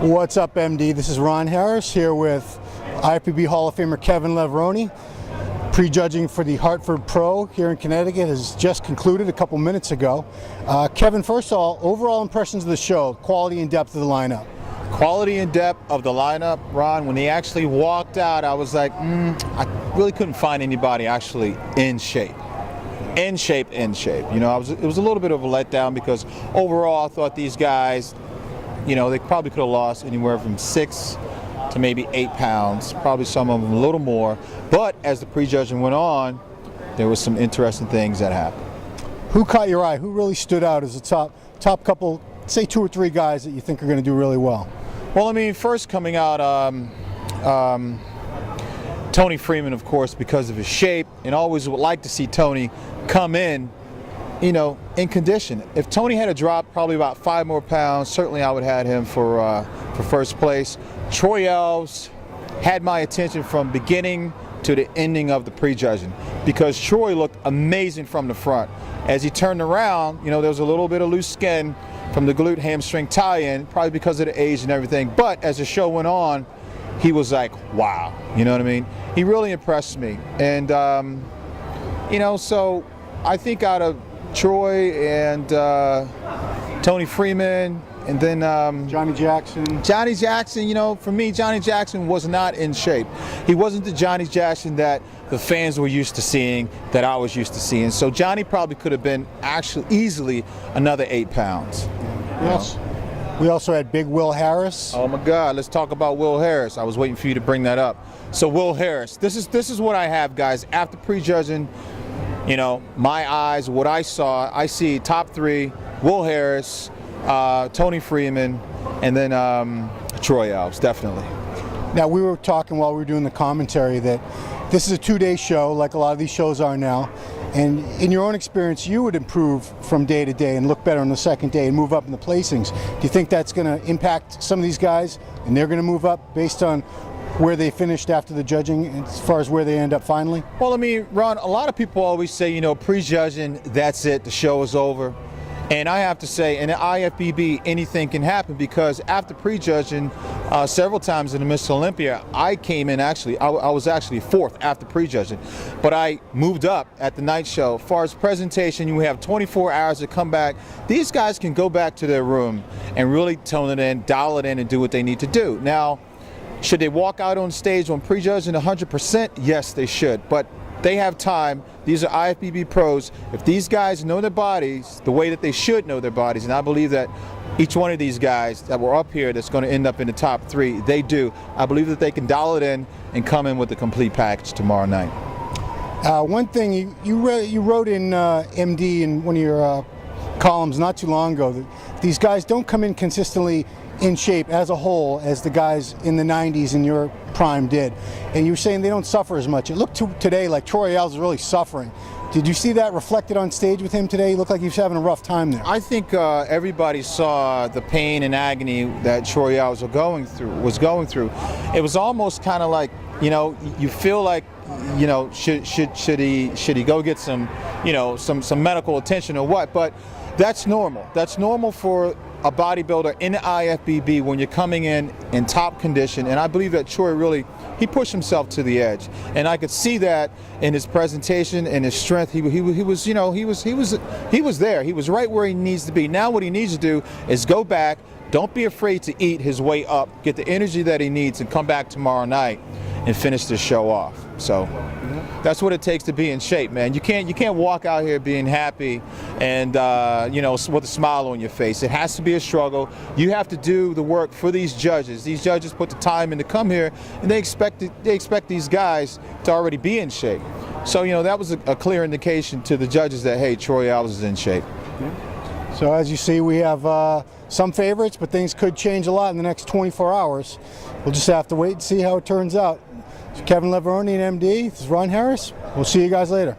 What's up, MD? This is Ron Harris here with IFBB Hall of Famer Kevin Leveroni. Prejudging for the Hartford Pro here in Connecticut has just concluded a couple minutes ago. Kevin, first of all, overall impressions of the show, quality and depth of the lineup. Quality and depth of the lineup, Ron. When he actually walked out, I was like, I really couldn't find anybody actually in shape. In shape. You know, it was a little bit of a letdown because overall I thought these guys, you know, they probably could have lost anywhere from 6 to maybe 8 pounds, probably some of them a little more. But as the prejudging went on, there was some interesting things that happened. Who caught your eye? Who really stood out as the top couple, say 2 or 3 guys that you think are going to do really well? Well, I mean, first coming out, Tony Freeman, of course, because of his shape, and always would like to see Tony come in, you know, in condition. If Tony had a drop probably about 5 more pounds, certainly I would have had him for first place. Troy Elves had my attention from beginning to the ending of the prejudging because Troy looked amazing from the front. As he turned around, you know, there was a little bit of loose skin from the glute hamstring tie-in, probably because of the age and everything. But as the show went on, he was like, wow, you know what I mean? He really impressed me. And, you know, so I think out of Troy and Tony Freeman, and then Johnny Jackson. Johnny Jackson, you know, for me, Johnny Jackson was not in shape. He wasn't the Johnny Jackson that the fans were used to seeing, that I was used to seeing. So Johnny probably could have been actually easily another 8 pounds. Yes. We also had Big Will Harris. Oh my God, let's talk about Will Harris. I was waiting for you to bring that up. So Will Harris, this is what I have, guys. After prejudging, you know, my eyes, what I saw, I see top 3, Will Harris, Tony Freeman, and then Troy Elves, definitely. Now, we were talking while we were doing the commentary that this is a 2-day show, like a lot of these shows are now. And in your own experience, you would improve from day to day and look better on the second day and move up in the placings. Do you think that's going to impact some of these guys and they're going to move up based on where they finished after the judging as far as where they end up finally? Well, I mean, Ron, a lot of people always say, you know, prejudging, that's it, the show is over. And I have to say, in the IFBB, anything can happen because after prejudging several times in the Mr. Olympia, I came in actually, I was actually 4th after prejudging, but I moved up at the night show. As far as presentation, you have 24 hours to come back. These guys can go back to their room and really tone it in, dial it in, and do what they need to do. Now, should they walk out on stage on prejudging 100%? Yes, they should, but they have time. These are IFBB pros. If these guys know their bodies the way that they should know their bodies, and I believe that each one of these guys that were up here that's going to end up in the top 3, they do. I believe that they can dial it in and come in with the complete package tomorrow night. One thing you wrote in MD in one of your columns not too long ago that these guys don't come in consistently in shape as a whole as the guys in the 90s in your prime did. And you were saying they don't suffer as much. It looked today like Troy Elves is really suffering. Did you see that reflected on stage with him today? He looked like he was having a rough time there. I think everybody saw the pain and agony that Troy Elves was going through. It was almost kind of like, you know, you feel like, you know, should he go get some, you know, some medical attention or what? But that's normal. That's normal for a bodybuilder in the IFBB when you're coming in top condition, and I believe that Troy really, he pushed himself to the edge, and I could see that in his presentation and his strength. He was, you know, he was there. He was right where he needs to be. Now what he needs to do is go back. Don't be afraid to eat his way up, get the energy that he needs, and come back tomorrow night and finish this show off. So that's what it takes to be in shape, man. You can't walk out here being happy and you know, with a smile on your face. It has to be a struggle. You have to do the work for these judges. These judges put the time in to come here, and they expect these guys to already be in shape. So, you know, that was a clear indication to the judges that, hey, Troy Elves is in shape. So as you see, we have some favorites, but things could change a lot in the next 24 hours. We'll just have to wait and see how it turns out. Kevin Leveroni and MD, this is Ron Harris. We'll see you guys later.